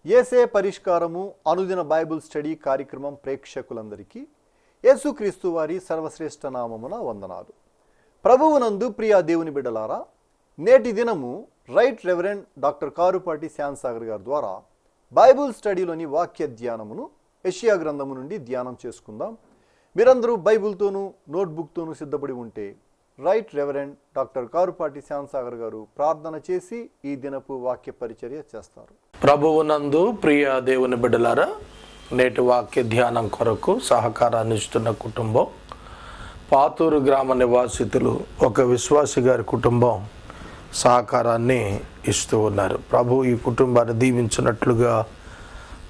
యేసే పరిష్కారము అనుదిన Bible study కార్యక్రమం ప్రేక్షకులందరికీ యేసుక్రీస్తు వారి సర్వశ్రేష్ఠ నామమున వందనాలు. ప్రభువునందు ప్రియ దేవుని బిడ్డలారా, నేటి దినము రైట్ రెవరెండ్ డాక్టర్ కారుపాటి శ్యామ్సాగర్ గారి ద్వారా బైబిల్ స్టడీలోని వాక్య ధ్యానమును యెషయా గ్రంథము నుండి ధ్యానం చేసుకుందాం. మీరందరూ బైబిల్తోనూ నోట్బుక్తోనూ సిద్ధపడి ఉంటే రైట్ రెవరెండ్ డాక్టర్ కారుపాటి శ్యామ్సాగర్ గారు ప్రార్థన చేసి ఈ దినపు వాక్య పరిచర్య చేస్తారు. ప్రభువునందు ప్రియ దేవుని బిడ్డలారా, నేటి వాక్య ధ్యానం కొరకు సహకారాన్ని ఇస్తున్న కుటుంబం పాతూరు గ్రామ నివాసితులు ఒక విశ్వాసి గారి కుటుంబం సహకారాన్ని ఇస్తూ ఉన్నారు. ప్రభు ఈ కుటుంబాన్ని దీవించినట్లుగా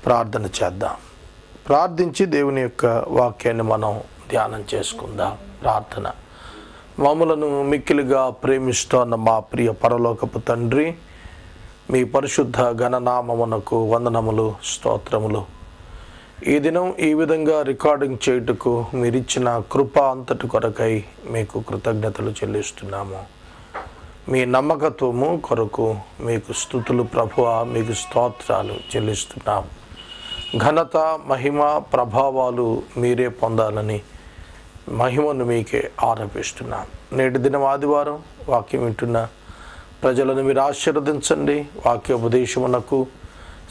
ప్రార్థన చేద్దాం. ప్రార్థించి దేవుని యొక్క వాక్యాన్ని మనం ధ్యానం చేసుకుందాం. ప్రార్థన. మమ్మలను మిక్కిలిగా ప్రేమిస్తోన్న మా ప్రియ పరలోకపు తండ్రి, మీ పరిశుద్ధ ఘననామమునకు వందనములు, స్తోత్రములు. ఈ దినం ఈ విధంగా రికార్డింగ్ చేయుటకు మీరిచ్చిన కృప అంతటి కొరకై మీకు కృతజ్ఞతలు చెల్లిస్తున్నాము. మీ నమ్మకత్వము కొరకు మీకు స్తుతులు ప్రభువా, మీకు స్తోత్రాలు చెల్లిస్తున్నాము. ఘనత, మహిమ, ప్రభావాలు మీరే పొందాలని మహిమను మీకే ఆరోపిస్తున్నాం. నేటి దినం ఆదివారం వాక్యం వింటున్న ప్రజలను మీరు ఆశీర్వదించండి. వాక్యోపదేశమునకు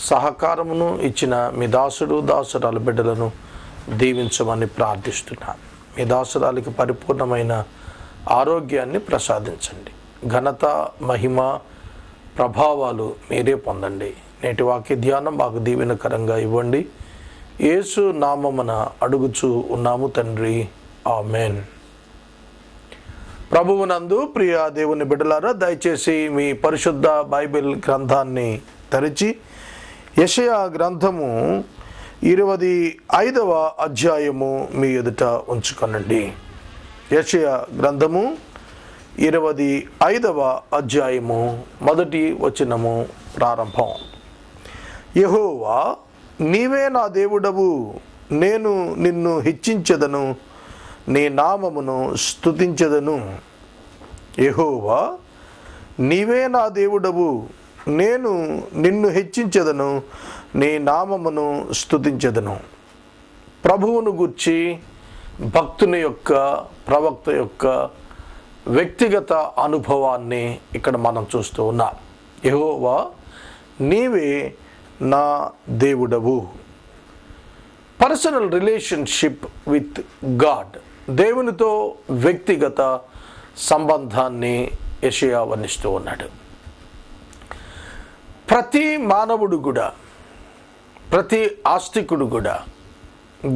సహకారమును ఇచ్చిన మీ దాసుడు దాసురాల బిడ్డలను దీవించమని ప్రార్థిస్తున్నాను. మీ దాసురాలకి పరిపూర్ణమైన ఆరోగ్యాన్ని ప్రసాదించండి. ఘనత, మహిమ, ప్రభావాలు మీరే పొందండి. నేటి వాక్య ధ్యానం మాకు దీవెనకరంగా ఇవ్వండి. యేసు నామమున అడుగుచూ ఉన్నాము తండ్రి, ఆమెన్. ప్రభువునందు ప్రియ దేవుని బిడ్డలారా, దయచేసి మీ పరిశుద్ధ బైబిల్ గ్రంథాన్ని తెరిచి యెషయా గ్రంథము 25వ అధ్యాయము మీ ఎదుట ఉంచుకొనండి. యెషయా గ్రంథము 25వ అధ్యాయము మొదటి వచనము ప్రారంభం. యెహోవా, నీవే నా దేవుడవు, నేను నిన్ను హెచ్చించెదను, నీ నామమును స్తుతించెదను. యెహోవా, నీవే నా దేవుడవు, నేను నిన్ను హెచ్చించెదను, నీ నామమును స్తుతించెదను. ప్రభువును గూర్చి భక్తుని యొక్క, ప్రవక్త యొక్క వ్యక్తిగత అనుభవాన్ని ఇక్కడ మనం చూస్తూ ఉన్నాం. యెహోవా, నీవే నా దేవుడవు. పర్సనల్ రిలేషన్షిప్ విత్ గాడ్, దేవునితో వ్యక్తిగత సంబంధాన్ని యెషయా వర్ణిస్తూ ఉన్నాడు. ప్రతి మానవుడు కూడా, ప్రతి ఆస్తికుడు కూడా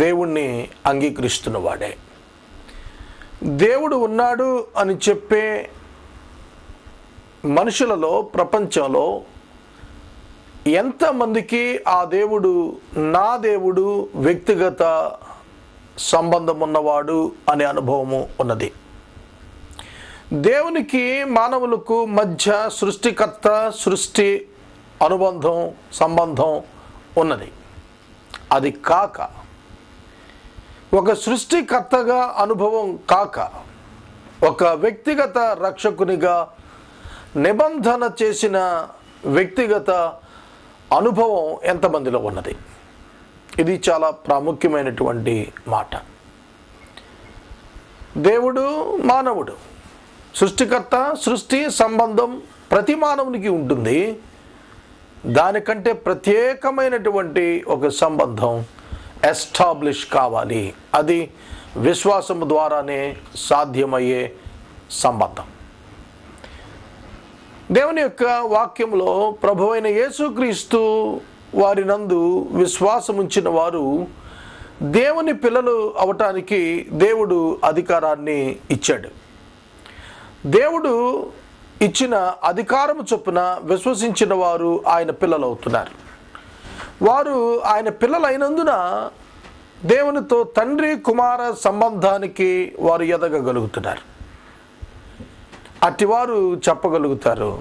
దేవుణ్ణి అంగీకరిస్తున్న వాడే. దేవుడు ఉన్నాడు అని చెప్పే మనుషులలో, ప్రపంచంలో ఎంతమందికి ఆ దేవుడు నా దేవుడు, వ్యక్తిగత సంబంధం ఉన్నవాడు అనే అనుభవము ఉన్నది? దేవునికి మానవులకు మధ్య సృష్టికర్త, సృష్టి అనుబంధం, సంబంధం ఉన్నది. అది కాక, ఒక సృష్టికర్తగా అనుభవం కాక, ఒక వ్యక్తిగత రక్షకునిగా నిబంధన చేసిన వ్యక్తిగత అనుభవం ఎంతమందిలో ఉన్నది? ఇది చాలా ప్రాముఖ్యమైనటువంటి మాట. దేవుడు, మానవుడు, సృష్టికర్త, సృష్టి సంబంధం ప్రతి మానవునికి ఉంటుంది. దానికంటే ప్రత్యేకమైనటువంటి ఒక సంబంధం ఎస్టాబ్లిష్ కావాలి. అది విశ్వాసము ద్వారానే సాధ్యమయ్యే సంబంధం. దేవుని యొక్క వాక్యంలో ప్రభువైన యేసుక్రీస్తు వారి నందు విశ్వాసం ఉంచిన వారు దేవుని పిల్లలు అవటానికి దేవుడు అధికారాన్ని ఇచ్చాడు. దేవుడు ఇచ్చిన అధికారము చొప్పున విశ్వసించిన వారు ఆయన పిల్లలు అవుతున్నారు. వారు ఆయన పిల్లలైనందున దేవునితో తండ్రి కుమార సంబంధానికి వారు ఎదగగలుగుతున్నారు. అటివారు చెప్పగలుగుతారు,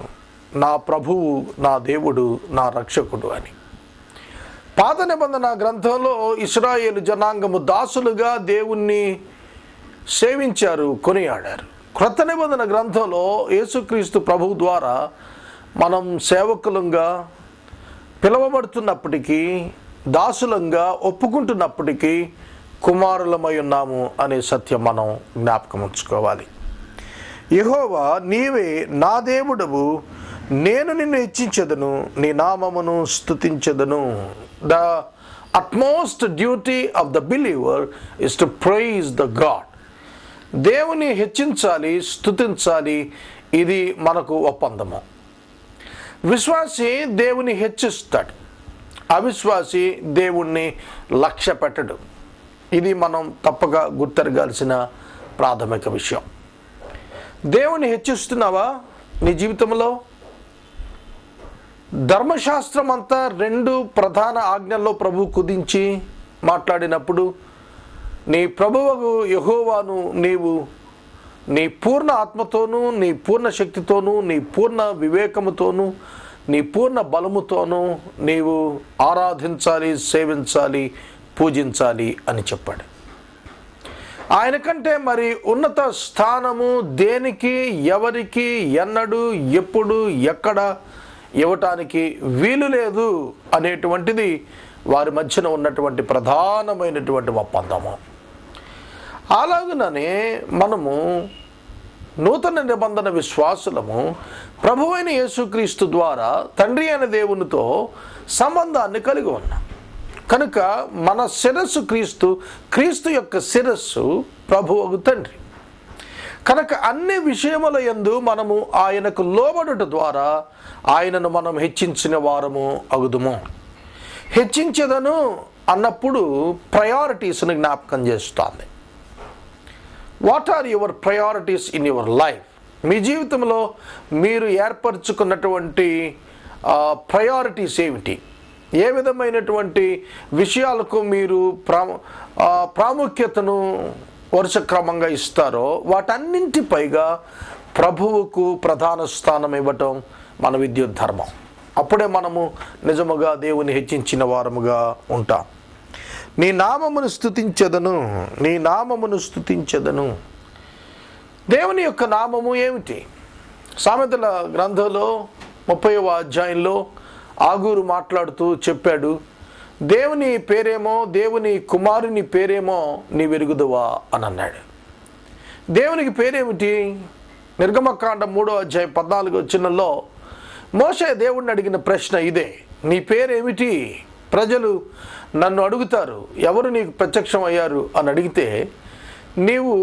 నా ప్రభువు, నా దేవుడు, నా రక్షకుడు అని. పాత నిబంధన గ్రంథంలో ఇశ్రాయేలు జనాంగము దాసులుగా దేవుణ్ణి సేవించారు, కొనియాడారు. క్రొత్త నిబంధన గ్రంథంలో యేసుక్రీస్తు ప్రభువు ద్వారా మనం సేవకులంగా పిలువబడుతున్నప్పటికీ, దాసులంగా ఒప్పుకుంటున్నప్పటికీ కుమారులమై ఉన్నాము అనే సత్యం మనం జ్ఞాపకం ఉంచుకోవాలి. యెహోవా నీవే నా దేవుడవు, నేను నిన్ను హెచ్చించెదను, నీ నామమును స్తుతించెదను. The utmost duty of the believer is to praise the God. దేవుని హెచ్చించాలి, స్తుతించాలి. ఇది మనకు ఒప్పందము. విశ్వాసి దేవుని హెచ్చిస్తాడు, అవిశ్వాసి దేవుణ్ణి లక్ష్య పెట్టడు. ఇది మనం తప్పక గుర్తెరగాల్సిన ప్రాథమిక విషయం. దేవుని హెచ్చిస్తున్నావా నీ జీవితంలో? ధర్మశాస్త్రం అంతా 2 ప్రధాన ఆజ్ఞల్లో ప్రభు కుదించి మాట్లాడినప్పుడు, నీ ప్రభువగు యెహోవాను నీవు నీ పూర్ణ ఆత్మతోనూ, నీ పూర్ణ శక్తితోనూ, నీ పూర్ణ వివేకముతోనూ, నీ పూర్ణ బలముతోనూ నీవు ఆరాధించాలి, సేవించాలి, పూజించాలి అని చెప్పాడు. ఆయన కంటే మరి ఉన్నత స్థానము దేనికి, ఎవరికి, ఎన్నడూ, ఎప్పుడు, ఎక్కడ ఇవ్వటానికి వీలు లేదు అనేటువంటిది వారి మధ్యన ఉన్నటువంటి ప్రధానమైనటువంటి ఒప్పందము. అలాగనే మనము నూతన నిబంధన విశ్వాసులము ప్రభువైన యేసుక్రీస్తు ద్వారా తండ్రి అయిన దేవునితో సంబంధాన్ని కలిగి ఉన్నాం. కనుక మన శిరస్సు క్రీస్తు, క్రీస్తు యొక్క శిరస్సు ప్రభువగు తండ్రి. కనుక అన్ని విషయముల యందు మనము ఆయనకు లోబడుట ద్వారా ఆయనను మనం హెచ్చించిన వారము అగుదుము. హెచ్చించదను అన్నప్పుడు ప్రయారిటీస్ని జ్ఞాపకం చేస్తుంది. What are your priorities in your life? మీ జీవితంలో మీరు ఏర్పరచుకున్నటువంటి ప్రయారిటీస్ ఏమిటి? ఏ విధమైనటువంటి విషయాలకు మీరు ప్రాముఖ్యతను వరుసక్రమంగా ఇస్తారో వాటన్నింటి పైగా ప్రభువుకు ప్రధాన స్థానం ఇవ్వటం మన విద్యుత్ ధర్మం. అప్పుడే మనము నిజముగా దేవుని హెచ్చించిన వారముగా ఉంటాం. నీ నామమును స్తుతించెదను, నీ నామమును స్తుతించెదను. దేవుని యొక్క నామము ఏమిటి? సామెతల గ్రంథంలో 30వ అధ్యాయంలో ఆగూరు మాట్లాడుతూ చెప్పాడు, దేవుని పేరేమో, దేవుని కుమారుని పేరేమో నీ వెరుగుదువా అని అన్నాడు. దేవునికి పేరేమిటి? నిర్గమకాండం 3వ అధ్యాయం 14వ వచనంలో మోషే దేవుణ్ణి అడిగిన ప్రశ్న ఇదే, నీ పేరేమిటి? ప్రజలు నన్ను అడుగుతారు, ఎవరు నీకు ప్రత్యక్షం అయ్యారు అని అడిగితే నీవు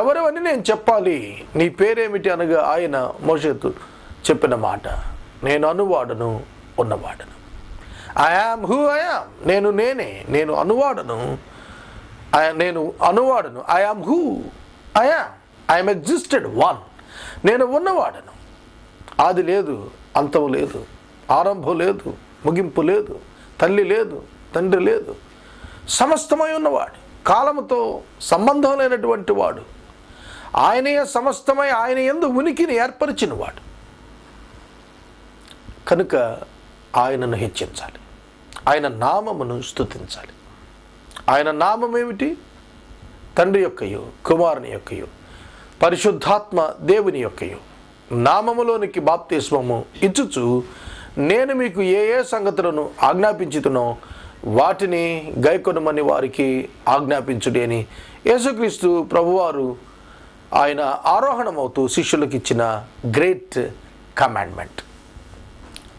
ఎవరు అని నేను చెప్పాలి, నీ పేరేమిటి అనగా ఆయన మోషేతో చెప్పిన మాట, నేను అనువాడను, ఉన్నవాడను. I am who I am. నేను నేనే, నేను అనువాడను, నేను అనువాడను. I am who I am. I am existed one. నేను ఉన్నవాడను. ఆది లేదు, అంతం లేదు, ఆరంభం లేదు, ముగింపు లేదు, తల్లి లేదు, తండ్రి లేదు, సమస్తమై ఉన్నవాడు, కాలముతో సంబంధం లేనటువంటి వాడు, ఆయనయే సమస్తమై ఆయన యందు ఉనికిని ఏర్పరిచినవాడు. కనుక ఆయనను హెచ్చించాలి, ఆయన నామమును స్తుతించాలి. ఆయన నామం ఏమిటి? తండ్రి యొక్కయు, కుమారుని యొక్కయు, పరిశుద్ధాత్మ దేవుని యొక్కయు నామములోనికి బాప్తిస్మము ఇచ్చుచు నేను మీకు ఏ ఏ సంగతులను ఆజ్ఞాపించుతునో వాటిని గైకొనమని వారికి ఆజ్ఞాపించుడి అని యేసుక్రీస్తు ప్రభువారు ఆయన ఆరోహణమవుతూ శిష్యులకు ఇచ్చిన గ్రేట్ కమాండ్మెంట్,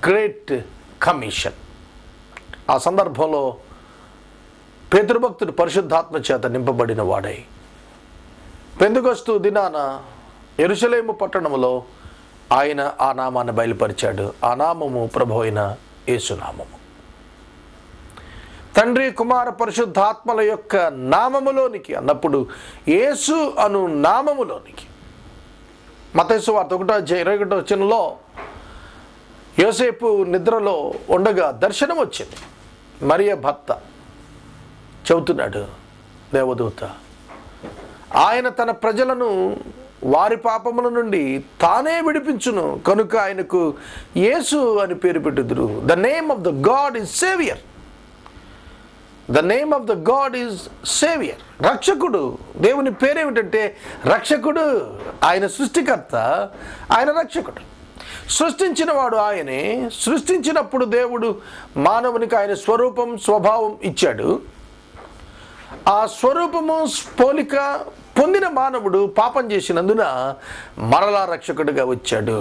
గ్రేట్ కమిషన్. ఆ సందర్భంలో పేతురు పరిశుద్ధాత్మ చేత నింపబడిన వాడై పెంతెకొస్తు దినాన యెరూషలేము పట్టణములో ఆయన ఆ నామాన్ని బయలుపరిచాడు. ఆ నామము ప్రభు అయిన యేసునామము. తండ్రి, కుమార, పరిశుద్ధాత్మల యొక్క నామములోనికి అన్నప్పుడు యేసు అను నామములోనికి. మత్తయి సువార్త 1:21 వచనంలో యోసేపు నిద్రలో ఉండగా దర్శనం వచ్చింది. మరియ భర్త చెబుతున్నాడు దేవదూత, ఆయన తన ప్రజలను వారి పాపముల నుండి తానే విడిపించును, కనుక ఆయనకు యేసు అని పేరు పెట్టుదురు. The name of the god is saviour. The name of the god is saviour. రక్షకుడు. దేవుని పేరేమిటంటే రక్షకుడు. ఆయన సృష్టికర్త, ఆయన రక్షకుడు. సృష్టించిన వాడు ఆయనే. సృష్టించినప్పుడు దేవుడు మానవునికి ఆయన స్వరూపం, స్వభావం ఇచ్చాడు. ఆ స్వరూపము, పోలిక పొందిన మానవుడు పాపం చేసినందున మరలా రక్షకుడిగా వచ్చాడు.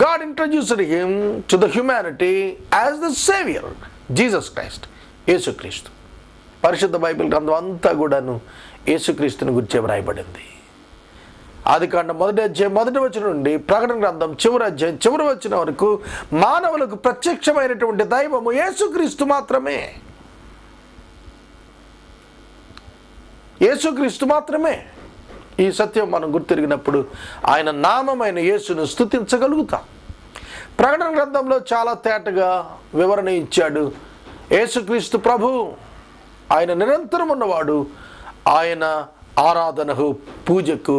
God introduced him to the humanity as the Savior, Jesus Christ, యేసుక్రీస్తు. పరిశుద్ధ బైబిల్ గ్రంథం అంతా కూడాను యేసుక్రీస్తుని గురించే వ్రాయబడింది. ఆదికాండం 1వ అధ్యాయం 1వ వచనం నుండి ప్రకటన గ్రంథం చివరి అధ్యాయం చివరి వచనం వరకు మానవులకు ప్రత్యక్షమైనటువంటి దైవము యేసుక్రీస్తు మాత్రమే. యేసుక్రీస్తు మాత్రమే. ఈ సత్యం మనం గుర్తిరిగినప్పుడు ఆయన నామమైన యేసును స్తుతించగలుగుతాం. ప్రకటన గ్రంథంలో చాలా తేటగా వివరణ ఇచ్చాడు. యేసుక్రీస్తు ప్రభు, ఆయన నిరంతరం ఉన్నవాడు, ఆయన ఆరాధనకు, పూజకు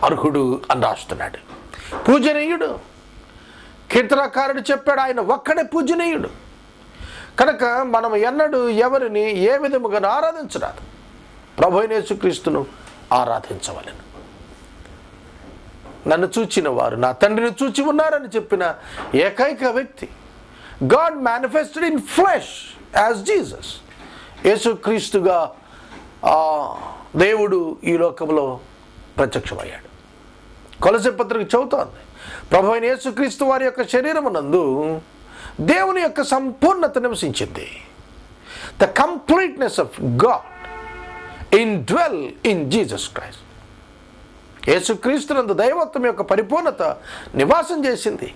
అర్హుడు అని రాస్తున్నాడు. పూజనీయుడు. కీర్తనకారుడు చెప్పాడు ఆయన ఒక్కడే పూజనీయుడు. కనుక మనం ఎన్నడూ ఎవరిని ఏ విధముగా ఆరాధించరాదు. ప్రభు అయిన యేసుక్రీస్తును ఆరాధించవలెను. నన్ను చూచిన వారు నా తండ్రిని చూచి ఉన్నారని చెప్పిన ఏకైక వ్యక్తి, god manifested in flesh as Jesus. యేసుక్రీస్తుగా దేవుడు ఈ లోకంలో ప్రత్యక్షమయ్యాడు. కొలసీ పత్రిక చెబుతోంది, ప్రభు అయిన యేసుక్రీస్తు వారి యొక్క శరీరమునందు దేవుని యొక్క సంపూర్ణత నివసించింది. The completeness of god indwell in Jesus Christ. యేసుక్రీస్తునందు దైవత్వం యొక్క పరిపూర్ణత నివాసం చేసింది.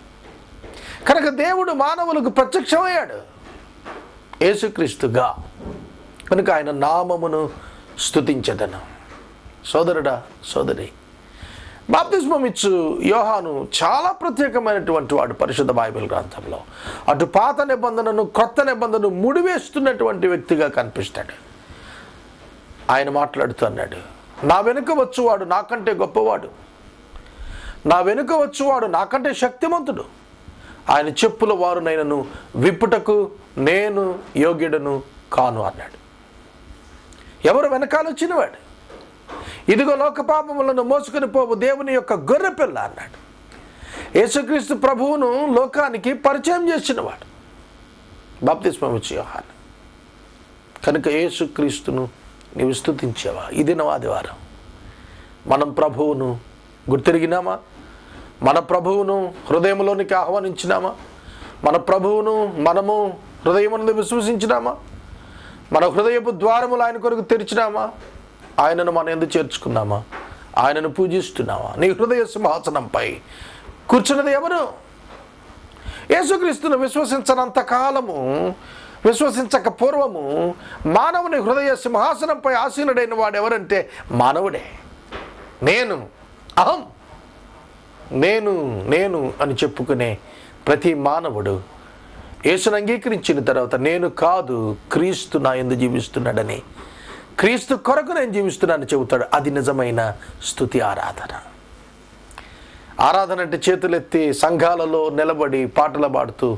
కనుక దేవుడు మానవులకు ప్రత్యక్షమయ్యాడు యేసుక్రీస్తుగా. కనుక ఆయన నామమును స్తుతించెదను. సోదరుడా, సోదరి, బాప్తిస్మం ఇచ్చు యోహాను చాలా ప్రత్యేకమైనటువంటి వాడు పరిశుద్ధ బైబిల్ గ్రంథంలో. అటు పాత నిబంధనను క్రొత్త నిబంధనను ముడివేస్తున్నటువంటి వ్యక్తిగా కనిపిస్తాడు. ఆయన మాట్లాడుతూ అన్నాడు, నా వెనుక వచ్చువాడు నాకంటే గొప్పవాడు, నా వెనుక వచ్చువాడు నాకంటే శక్తిమంతుడు, ఆయన చెప్పుల వారునైనను విప్పుటకు నేను యోగ్యుడను కాను అన్నాడు. ఎవరు వెనకాల వచ్చినవాడు? ఇదిగో లోక పాపములను మోసుకొని పోవు దేవుని యొక్క గొర్రె పిల్ల అన్నాడు. యేసుక్రీస్తు ప్రభువును లోకానికి పరిచయం చేసినవాడు బాప్తిస్మం ఇచ్చు యోహాను. కనుక యేసుక్రీస్తును నీవు స్తుతించావా? ఇది నా ఆదివారం. మనం ప్రభువును గుర్తిరిగినామా? మన ప్రభువును హృదయంలోనికి ఆహ్వానించినామా? మన ప్రభువును మనము హృదయమునందు విశ్వసించినామా? మన హృదయపు ద్వారములు ఆయన కొరకు తెరిచినామా? ఆయనను మనం ఎందుకు చేర్చుకున్నామా? ఆయనను పూజిస్తున్నామా? నీ హృదయ సింహాసనంపై కూర్చున్నది ఎవరు? యేసుక్రీస్తును విశ్వసించనంత కాలము, విశ్వసించక పూర్వము మానవుని హృదయ సింహాసనంపై ఆసీనుడైన వాడు ఎవరంటే మానవుడే. నేను, అహం, నేను నేను అని చెప్పుకునే ప్రతి మానవుడు యేసును అంగీకరించిన తర్వాత నేను కాదు, క్రీస్తు నా యందు జీవిస్తున్నాడని, క్రీస్తు కొరకు నేను జీవిస్తున్నానని చెబుతాడు. అది నిజమైన స్తుతి ఆరాధన. ఆరాధన అంటే చేతులెత్తి సంఘాలలో నిలబడి పాటలు పాడుతూ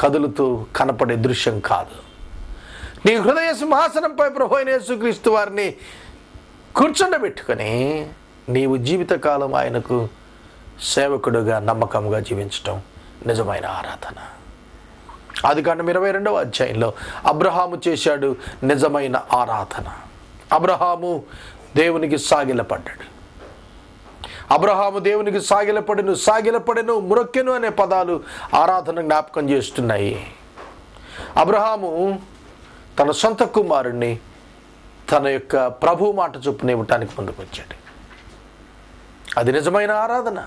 కదులుతూ కనపడే దృశ్యం కాదు. నీ హృదయ సింహాసనంపై ప్రభు అయిన యేసుక్రీస్తు వారిని కూర్చుండబెట్టుకొని నీవు జీవితకాలం ఆయనకు సేవకుడుగా నమ్మకంగా జీవించటం నిజమైన ఆరాధన. ఆదికాండం 22వ అధ్యాయంలో అబ్రహాము చేశాడు నిజమైన ఆరాధన. అబ్రహాము దేవునికి సాగిలపడ్డాడు. అబ్రహాము దేవునికి సాగిలపడెను, మ్రొక్కెను అనే పదాలు ఆరాధన జ్ఞాపకం చేస్తున్నాయి. అబ్రహాము తన సొంత కుమారుణ్ణి తన యొక్క ప్రభు మాట చొప్పున ఇవ్వటానికి ముందుకు వచ్చాడు. అది నిజమైన ఆరాధన.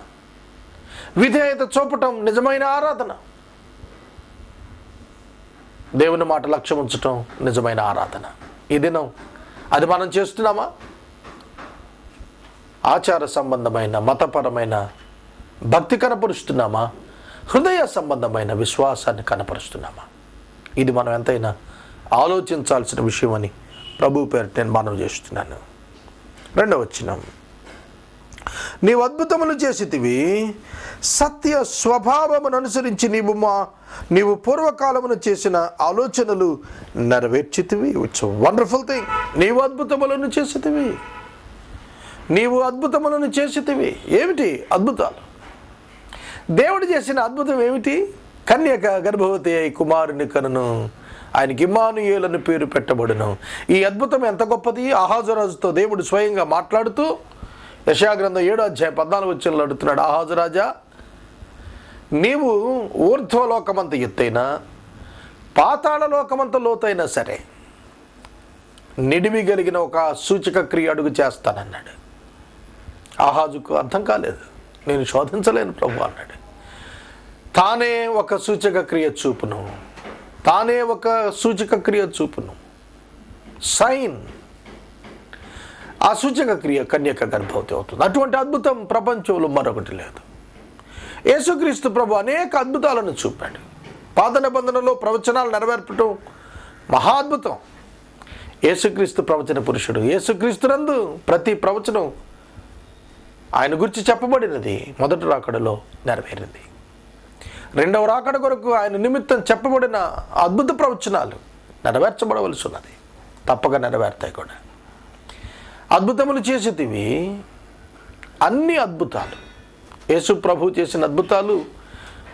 విధేయత చూపటం నిజమైన ఆరాధన. దేవుని మాట లక్ష్యం ఉంచటం నిజమైన ఆరాధన. ఈ దినం అది మనం చేస్తున్నామా? ఆచార సంబంధమైన, మతపరమైన భక్తి కనపరుస్తున్నామా? హృదయ సంబంధమైన విశ్వాసాన్ని కనపరుస్తున్నామా? ఇది మనం ఎంతైనా ఆలోచించాల్సిన విషయం అని ప్రభు పేరిట నేను మనవి చేస్తున్నాను. 2వ వచనం, నీవు అద్భుతములు చేసితివి, సత్య స్వభావమును అనుసరించి నీవు పూర్వకాలమును చేసిన ఆలోచనలు నెరవేర్చితివి. It's wonderful thing. నీవు అద్భుతములను చేసితివి. ఏమిటి అద్భుతాలు? దేవుడు చేసిన అద్భుతం ఏమిటి? కన్యక గర్భవతి అయి కుమారుని కనును, ఆయనకి ఇమ్మానుయేలు అని పేరు పెట్టబడును. ఈ అద్భుతం ఎంత గొప్పది! ఆహాజురాజుతో దేవుడు స్వయంగా మాట్లాడుతూ యెషయా గ్రంథం 7:14 అడుగుతున్నాడు, ఆహాజురాజా, నీవు ఊర్ధ్వలోకమంత ఎత్తైనా పాతాళ లోకమంత లోతైనా సరే నిడివి కలిగిన ఒక సూచక క్రియ అడుగు చేస్తానన్నాడు. ఆహాజుకు అర్థం కాలేదు. నేను శోధించలేను ప్రభు అన్నాడు. తానే ఒక సూచక క్రియ చూపును, తానే ఒక సూచక క్రియ చూపును, సైన్. ఆ సూచక క్రియ కన్యక గర్భవతి అవుతుంది. అటువంటి అద్భుతం ప్రపంచంలో మరొకటి లేదు. యేసుక్రీస్తు ప్రభు అనేక అద్భుతాలను చూపాడు. పాత నిబంధనలో ప్రవచనాలు నెరవేర్పటం మహాద్భుతం. యేసుక్రీస్తు ప్రవచన పురుషుడు. యేసుక్రీస్తునందు ప్రతి ప్రవచనం ఆయన గురించి చెప్పబడినది మొదటి రాకడలో నెరవేరింది. రెండవ రాకడ కొరకు ఆయన నిమిత్తం చెప్పబడిన అద్భుత ప్రవచనాలు నెరవేర్చబడవలసి ఉన్నది. తప్పక నెరవేర్తాయి కూడా. అద్భుతములు చేసేటివి అన్ని అద్భుతాలు. యేసు ప్రభు చేసిన అద్భుతాలు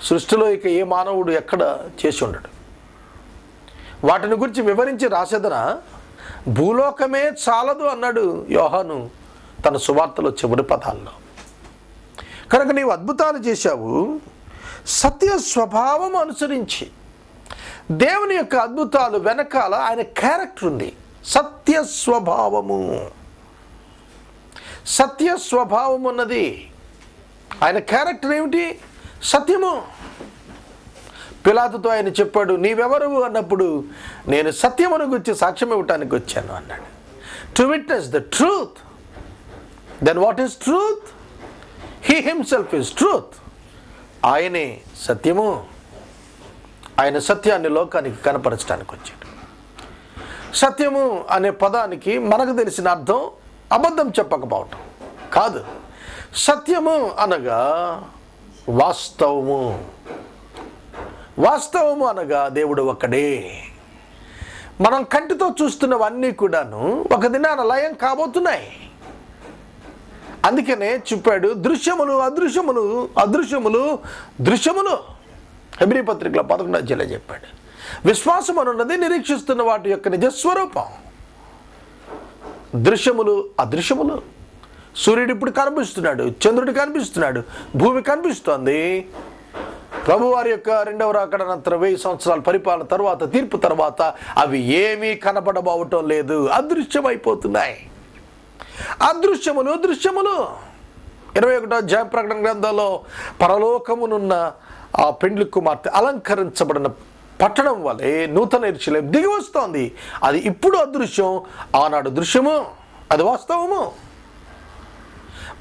సృష్టిలో ఇక ఏ మానవుడు ఎక్కడ చేసి ఉండడు. వాటిని గురించి వివరించి రాసేదన భూలోకమే చాలదు అన్నాడు యోహాను తన సువార్తలో చివరి పదాల్లో. కనుక నీవు అద్భుతాలు చేశావు సత్య స్వభావం అనుసరించి. దేవుని యొక్క అద్భుతాలు వెనకాల ఆయన క్యారెక్టర్ ఉంది. సత్య స్వభావము, సత్య స్వభావం ఉన్నది. ఆయన క్యారెక్టర్ ఏమిటి? సత్యము. పిలాతుతో ఆయన చెప్పాడు, నీవెవరు అన్నప్పుడు, నేను సత్యమును గురించి సాక్ష్యం ఇవ్వటానికి వచ్చాను అన్నాడు. To witness the truth. Then what is truth? He himself is truth. ఆయనే సత్యము. ఆయన సత్యాన్ని లోకానికి కనపరచడానికి వచ్చాడు. సత్యము అనే పదానికి మనకు తెలిసిన అర్థం అబద్ధం చెప్పకపోవటం కాదు. సత్యము అనగా వాస్తవము. వాస్తవము అనగా దేవుడు ఒక్కడే. మనం కంటితో చూస్తున్నవన్నీ కూడాను ఒక దినాన లయం కాబోతున్నాయి. అందుకనే చెప్పాడు, దృశ్యములు అదృశ్యములు, అదృశ్యములు దృశ్యములు. హెబ్రీ పత్రికలో 11 చెప్పాడు. విశ్వాసం అనున్నది నిరీక్షిస్తున్న వాటి యొక్క నిజస్వరూపం. దృశ్యములు అదృశ్యములు. సూర్యుడు ఇప్పుడు కనిపిస్తున్నాడు, చంద్రుడు కనిపిస్తున్నాడు, భూమి కనిపిస్తోంది. ప్రభువారి యొక్క రెండవ రాకడ అనంతరం 1000 సంవత్సరాల పరిపాలన తర్వాత, తీర్పు తర్వాత అవి ఏమీ కనపడబోవటం లేదు, అదృశ్యమైపోతున్నాయి. అదృశ్యములు దృశ్యములు. 21వ అధ్యాయం ప్రకటన గ్రంథంలో పరలోకమునున్న ఆ పెండ్లి కుమార్తె అలంకరించబడిన పట్టణం వలె నూతన యెరూషలేము దిగి వస్తోంది. అది ఇప్పుడు అదృశ్యం, ఆనాడు దృశ్యము. అది వాస్తవము.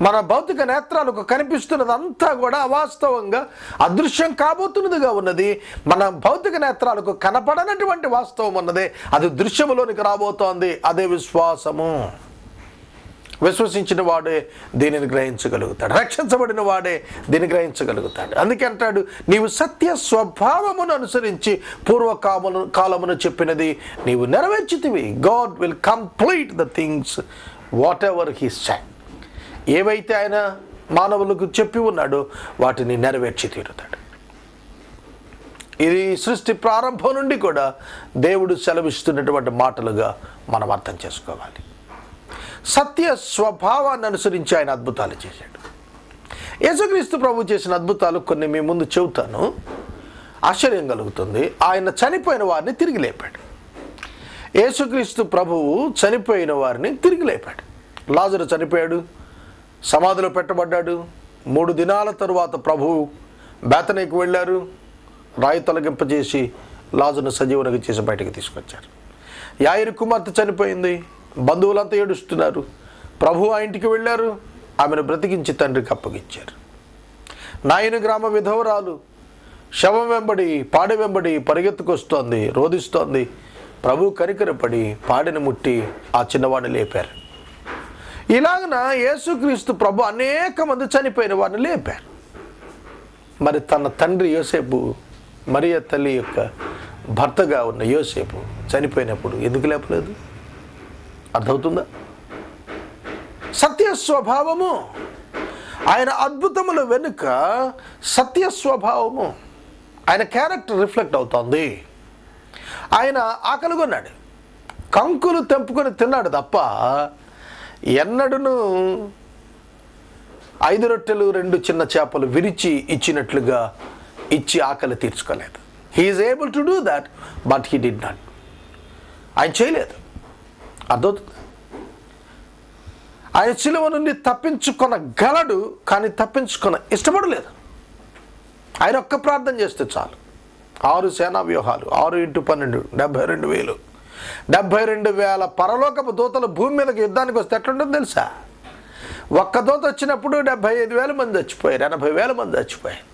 మన భౌతిక నేత్రాలకు కనిపిస్తున్నదంతా కూడా అవాస్తవంగా అదృశ్యం కాబోతున్నదిగా ఉన్నది. మన భౌతిక నేత్రాలకు కనపడనటువంటి వాస్తవం ఉన్నదే అది దృశ్యములోనికి రాబోతోంది. అదే విశ్వాసము. విశ్వసించిన వాడే దీనిని గ్రహించగలుగుతాడు. రక్షించబడిన వాడే దీన్ని గ్రహించగలుగుతాడు. అందుకే అంటాడు, నీవు సత్య స్వభావమును అనుసరించి పూర్వకాలమును చెప్పినది నీవు నెరవేర్చితివి. God will complete the things whatever he said. ఏవైతే ఆయన మానవులకు చెప్పి ఉన్నాడో వాటిని నెరవేర్చి తీరుతాడు. ఇది సృష్టి ప్రారంభం నుండి కూడా దేవుడు సెలవిస్తున్నటువంటి మాటలుగా మనం అర్థం చేసుకోవాలి. సత్య స్వభావాన్ని అనుసరించి ఆయన అద్భుతాలు చేశాడు. యేసుక్రీస్తు ప్రభు చేసిన అద్భుతాలు కొన్ని మీ ముందు చెబుతాను. ఆశ్చర్యం కలుగుతుంది. ఆయన చనిపోయిన వారిని తిరిగి లేపాడు. యేసుక్రీస్తు ప్రభువు చనిపోయిన వారిని తిరిగి లేపాడు. లాజరు చనిపోయాడు, సమాధిలో పెట్టబడ్డాడు. 3 దినాల తరువాత ప్రభువు బేతనీకి వెళ్ళారు. రాయి తొలగింపజేసి లాజరును సజీవునిగా చేసి బయటకు తీసుకొచ్చారు. యాయిరు కుమార్తె చనిపోయింది. బంధువులంతా ఏడుస్తున్నారు. ప్రభు ఆ ఇంటికి వెళ్ళారు. ఆమెను బ్రతికించి తండ్రికి అప్పగించారు. నాయన గ్రామ విధవరాలు శవం వెంబడి పాడె వెంబడి పరిగెత్తుకొస్తోంది, రోధిస్తోంది. ప్రభు కనికరపడి పాడెను ముట్టి ఆ చిన్నవాడిని లేపారు. ఇలాగన యేసుక్రీస్తు ప్రభు అనేక మంది చనిపోయిన వారిని లేపారు. మరి తన తండ్రి యోసేపు, మరియ తల్లి యొక్క భర్తగా ఉన్న యోసేపు చనిపోయినప్పుడు ఎందుకు లేపలేదు? అర్థమవుతుందా? సత్య స్వభావము. ఆయన అద్భుతముల వెనుక సత్య స్వభావము, ఆయన క్యారెక్టర్ రిఫ్లెక్ట్ అవుతోంది. ఆయన ఆకలిగొన్నాడు, కంకులు తెంపుకొని తిన్నాడు తప్ప ఎన్నడూను 5 రొట్టెలు 2 చిన్న చేపలు విరిచి ఇచ్చినట్లుగా ఇచ్చి ఆకలి తీర్చుకోలేదు. He is able to do that, but he did not. ఆయన చేయలేదు. అర్థవుతుంది. ఆయన సిలువ నుండి తప్పించుకొనగలడు, కానీ తప్పించుకొన ఇష్టపడలేదు. ఆయన ఒక్క ప్రార్థన చేస్తే చాలు. 6 సేనా వ్యూహాలు, 6 × 12, 72,000. 72,000 పరలోకపు దూతలు భూమి మీదకి యుద్ధానికి వస్తే ఎట్లుంటుందో తెలుసా? ఒక్క దూత వచ్చినప్పుడు 75,000 మంది చచ్చిపోయారు, 80,000 మంది చచ్చిపోయారు.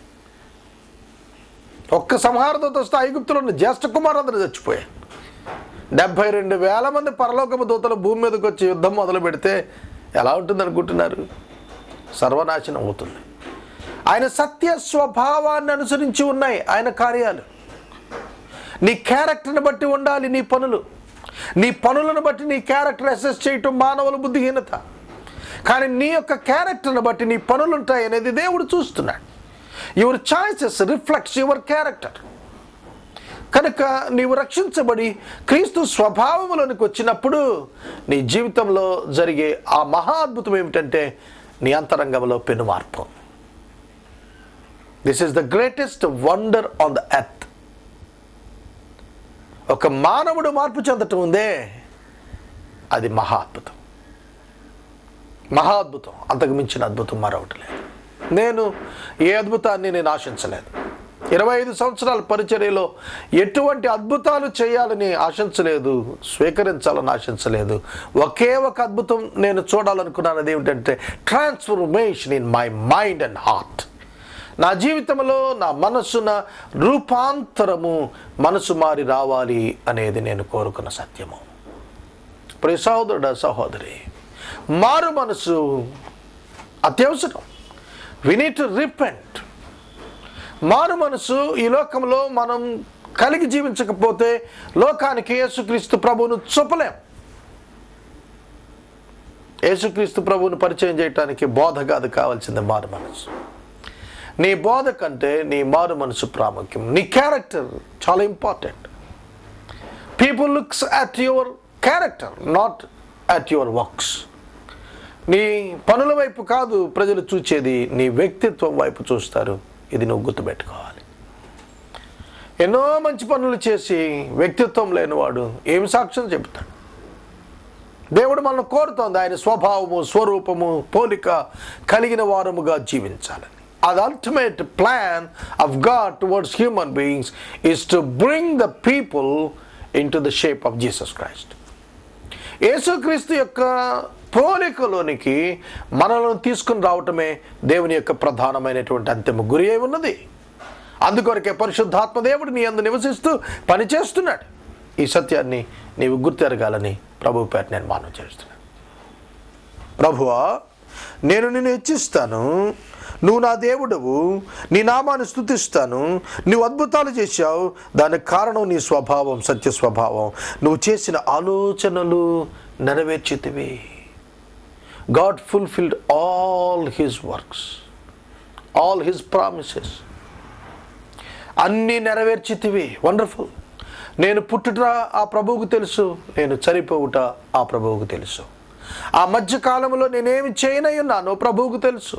ఒక్క సంహార దూత వస్తే ఐగుప్తులో ఉన్న జ్యేష్ఠ కుమారులందరూ చచ్చిపోయారు. 72,000 మంది పరలోకపు దూతలు భూమి మీదకి వచ్చి యుద్ధం మొదలు పెడితే ఎలా ఉంటుంది అనుకుంటున్నారు? సర్వనాశనం అవుతుంది. ఆయన సత్య స్వభావాన్ని అనుసరించి ఉన్నాయి ఆయన కార్యాలు. నీ క్యారెక్టర్ని బట్టి ఉండాలి నీ పనులు. నీ పనులను బట్టి నీ క్యారెక్టర్ అసెస్ చేయటం మానవుల బుద్ధిహీనత. కానీ నీ యొక్క క్యారెక్టర్ని బట్టి నీ పనులు ఉంటాయి అనేది దేవుడు చూస్తున్నాడు. Your choices reflects your character. కనుక నీవు రక్షించబడి క్రీస్తు స్వభావంలోనికి వచ్చినప్పుడు నీ జీవితంలో జరిగే ఆ మహా అద్భుతం ఏమిటంటే నీ అంతరంగంలో పెను మార్పు. This is the greatest wonder on the earth. ఒక మానవుడు మార్పు చెందటం ఉందే, అది మహా అద్భుతం. మహా అద్భుతం. అంతకు మించిన అద్భుతం మరొకటి లేదు. నేను ఏ అద్భుతాన్ని నేను ఆశించలేదు. 25 సంవత్సరాల పరిచర్యలో ఎటువంటి అద్భుతాలు చేయాలని ఆశించలేదు, స్వీకరించాలని ఆశించలేదు. ఒకే ఒక అద్భుతం నేను చూడాలనుకున్నది ఏమిటంటే transformation in my mind and heart. నా జీవితంలో నా మనస్సున రూపాంతరము, మనసు మారి రావాలి అనేది నేను కోరుకున్న సత్యము. ప్రియ సహోదరుడా, సహోదరి, మారు మనసు అత్యవసరం. We need to repent. మారు మనసు ఈ లోకంలో మనం కలిగి జీవించకపోతే లోకానికి యేసుక్రీస్తు ప్రభువును చూపలేం. యేసుక్రీస్తు ప్రభువును పరిచయం చేయడానికి బోధ కాదు కావాల్సింది, మారు మనసు. నీ బోధ కంటే నీ మారు మనసు ప్రాముఖ్యం. నీ క్యారెక్టర్ చాలా important. People looks at your character, not at your works. నీ పనుల వైపు కాదు ప్రజలు చూచేది, నీ వ్యక్తిత్వం వైపు చూస్తారు. ఇది నువ్వు గుర్తుపెట్టుకోవాలి. ఎన్నో మంచి పనులు చేసి వ్యక్తిత్వం లేనివాడు ఏమి సాక్ష్యం చెబుతాడు? దేవుడు మనం కోరుతోంది ఆయన స్వభావము, స్వరూపము, పోలిక కలిగిన వారముగా జీవించాలని. The ultimate plan of God towards human beings is to bring the people into the shape of Jesus Christ. యేసుక్రీస్తు యొక్క పోలికలోనికి మనలను తీసుకుని రావటమే దేవుని యొక్క ప్రధానమైనటువంటి అంతిమ గురి అయి ఉన్నది. అందుకొరకే పరిశుద్ధాత్మ దేవుడు నీ యందు నివసిస్తూ పనిచేస్తున్నాడు. ఈ సత్యాన్ని నీవు గుర్తెరగాలని ప్రభు పేట నేను మనవి చేస్తున్నాను. ప్రభువా, నేను నిన్ను హెచ్చిస్తాను, నువ్వు నా దేవుడవు, నీ నామాన్ని స్తుతిస్తాను. నువ్వు అద్భుతాలు చేశావు, దానికి కారణం నీ స్వభావం, సత్య స్వభావం. నువ్వు చేసిన ఆలోచనలు నెరవేర్చితివి. God fulfilled all his works, all his promises. అన్నీ నెరవేర్చితివి. వండర్ఫుల్. నేను పుట్టుట ఆ ప్రభువుకు తెలుసు, నేను చనిపోవుట ఆ ప్రభువుకు తెలుసు. ఆ మధ్య కాలంలో నేనేమి చేయనై ఉన్నానో ప్రభువుకు తెలుసు.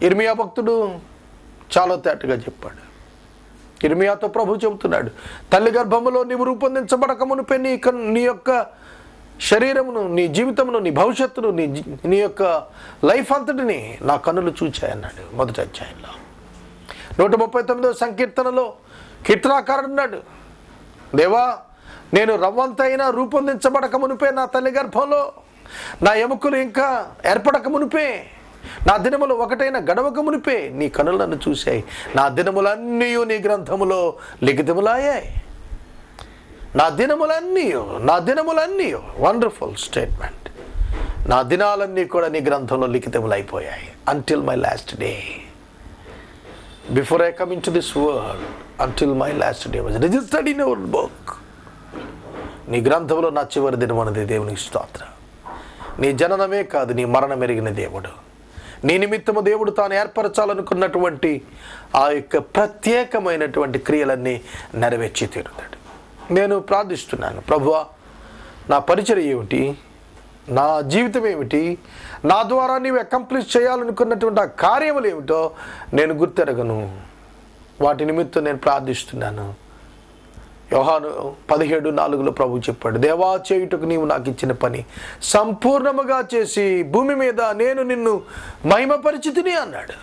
ఇర్మియా భక్తుడు చాలా తేటగా చెప్పాడు. ఇర్మియాతో ప్రభు చెబుతున్నాడు, తల్లి గర్భములో నీవు రూపొందించబడక మునిపే నీ యొక్క శరీరమును, నీ జీవితమును, నీ భవిష్యత్తును, నీ యొక్క లైఫ్ అంతటిని నా కన్నులు చూచాయన్నాడు మొదటి అధ్యాయంలో. 139వ సంకీర్తనలో కీర్తనాకారుడు అన్నాడు, దేవా, నేను రవ్వంతైనా రూపొందించబడక మునిపే నా తల్లి గర్భంలో, నా ఎముకలు ఇంకా ఏర్పడక మునిపే, నా దినములు ఒకటైన గడవక మునిపే నీ కనులు నన్ను చూశాయి. నా దినములన్నీ నీ గ్రంథములో లిఖితములాయాయి. నా దినములన్నీ వండర్ఫుల్ స్టేట్మెంట్. నా దినాలన్నీ కూడా నీ గ్రంథంలో లిఖితములైపోయాయి. Until my last day, before I come into this world, until my last day was registered in your book. నీ గ్రంథంలో నా చివరి దినం అన్నది దేవునికి స్తోత్రం. నీ జననమే కాదు, నీ మరణం ఎరిగిన దేవుడు. నీ నిమిత్తము దేవుడు తాను ఏర్పరచాలనుకున్నటువంటి ఆ యొక్క ప్రత్యేకమైనటువంటి క్రియలన్నీ నెరవేర్చి తీరుతాడు. నేను ప్రార్థిస్తున్నాను, ప్రభువా నా పరిచర్య ఏమిటి, నా జీవితం ఏమిటి, నా ద్వారా నీవు అకంప్లిష్ చేయాలనుకున్నటువంటి ఆ కార్యములు ఏమిటో నేను గుర్తెరగను. వాటి నిమిత్తం నేను ప్రార్థిస్తున్నాను. యోహాను 17:4 ప్రభు చెప్పాడు, దేవా చేయుటకు నీవు నాకు ఇచ్చిన పని సంపూర్ణముగా చేసి భూమి మీద నేను నిన్ను మహిమపరిచితిని అన్నాడు.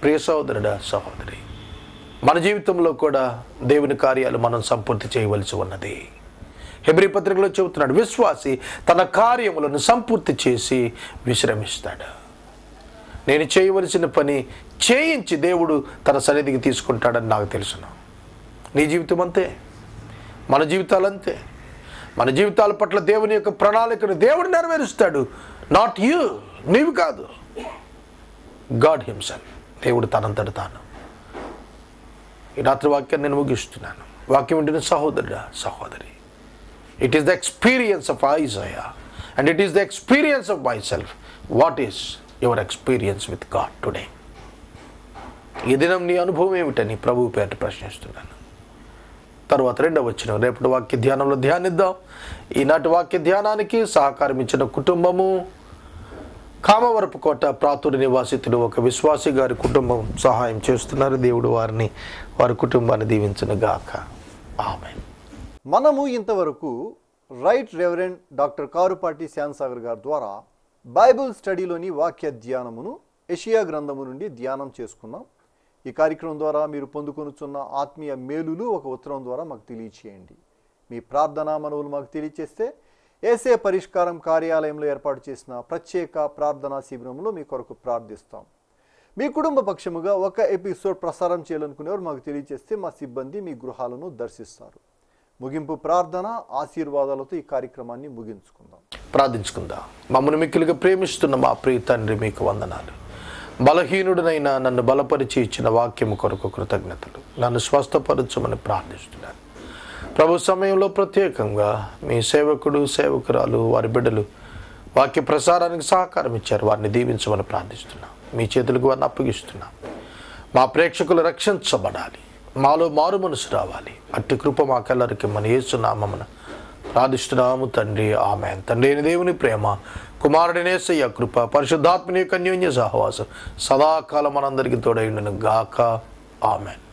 ప్రియ సహోదరుడా, సహోదరి, మన జీవితంలో కూడా దేవుని కార్యాలు మనం సంపూర్తి చేయవలసి ఉన్నది. హెబ్రీ పత్రికలో చెబుతున్నాడు, విశ్వాసి తన కార్యములను సంపూర్తి చేసి విశ్రమిస్తాడు. నేను చేయవలసిన పని చేయించి దేవుడు తన సన్నిధికి తీసుకుంటాడని నాకు తెలుసును. నీ జీవితం అంతే, మన జీవితాలు అంతే. మన జీవితాల పట్ల దేవుని యొక్క ప్రణాళికను దేవుడు నెరవేరుస్తాడు. నాట్ యూ, నీవు కాదు, గాడ్ హిమ్సెల్ఫ్, దేవుడు తనంతట తాను. ఈ రాత్రి వాక్యాన్ని నేను ముగిస్తున్నాను. వాక్యం వింటున్న సహోదరుడా, సహోదరి, it is the experience of Isaiah and it is the experience of my self. What is your experience with God today? ఈ దినం నీ అనుభవం ఏమిటని ప్రభువు పేరిట ప్రశ్నిస్తున్నాను. తర్వాత 2వ వచనం రేపటి వాక్య ధ్యానంలో ధ్యానిద్దాం. ఈనాటి వాక్య ధ్యానానికి సహకారం ఇచ్చిన కుటుంబము కామవరపుకోట ప్రాతుడి నివాసితుడు ఒక విశ్వాసి గారి కుటుంబం సహాయం చేస్తున్నారు. దేవుడు వారిని, వారి కుటుంబాన్ని దీవించును గాక. ఆమేన్. మనము ఇంతవరకు రైట్ రెవరెండ్ డాక్టర్ కారుపాటి శ్యామ్సాగర్ గారి ద్వారా బైబిల్ స్టడీలోని వాక్య ధ్యానమును యెషయా గ్రంథము నుండి ధ్యానం చేసుకున్నాం. ఈ కార్యక్రమం ద్వారా మీరు పొందుకొనుచున్న ఆత్మీయ మేలులు ఒక ఉత్తరం ద్వారా మాకు తెలియచేయండి. మీ ప్రార్థనా మనవులు మాకు తెలియచేస్తే ఏసే పరిష్కారం కార్యాలయంలో ఏర్పాటు చేసిన ప్రత్యేక ప్రార్థనా శిబిరంలో మీ కొరకు ప్రార్థిస్తాం. మీ కుటుంబ పక్షముగా ఒక ఎపిసోడ్ ప్రసారం చేయాలనుకునేవారు మాకు తెలియచేస్తే మా సిబ్బంది మీ గృహాలను దర్శిస్తారు. ముగింపు ప్రార్థన ఆశీర్వాదాలతో ఈ కార్యక్రమాన్ని ముగించుకుందాం. ప్రార్థించుకుందాం. మమ్మల్ని మిక్కిలిగా ప్రేమిస్తున్న మా ప్రియ తండ్రి, మీకు వందనాలు. బలహీనుడినైనా నన్ను బలపరిచి ఇచ్చిన వాక్యము కొరకు కృతజ్ఞతలు. నన్ను స్వస్థపరచమని ప్రార్థిస్తున్నాను. ప్రభు సమయంలో ప్రత్యేకంగా మీ సేవకుడు, సేవకురాలు, వారి బిడ్డలు వాక్య ప్రసారానికి సహకారం ఇచ్చారు. వారిని దీవించమని ప్రార్థిస్తున్నాం. మీ చేతులకు వారిని అప్పగిస్తున్నాం. మా ప్రేక్షకులు రక్షించబడాలి, మాలో మారు మనసు రావాలి. అట్టి కృప మాకెల్లరికి మన యేసు నామమున ప్రార్థిస్తున్నాము తండ్రి. ఆమేన్. తండ్రి అయిన దేవుని ప్రేమ, కుమారుడిని యేసయ్య కృప, పరిశుద్ధాత్మని యొక్క అన్యోన్య సహవాసం సదాకాలం మనందరికీ తోడై ఉండును గాక. ఆమేన్.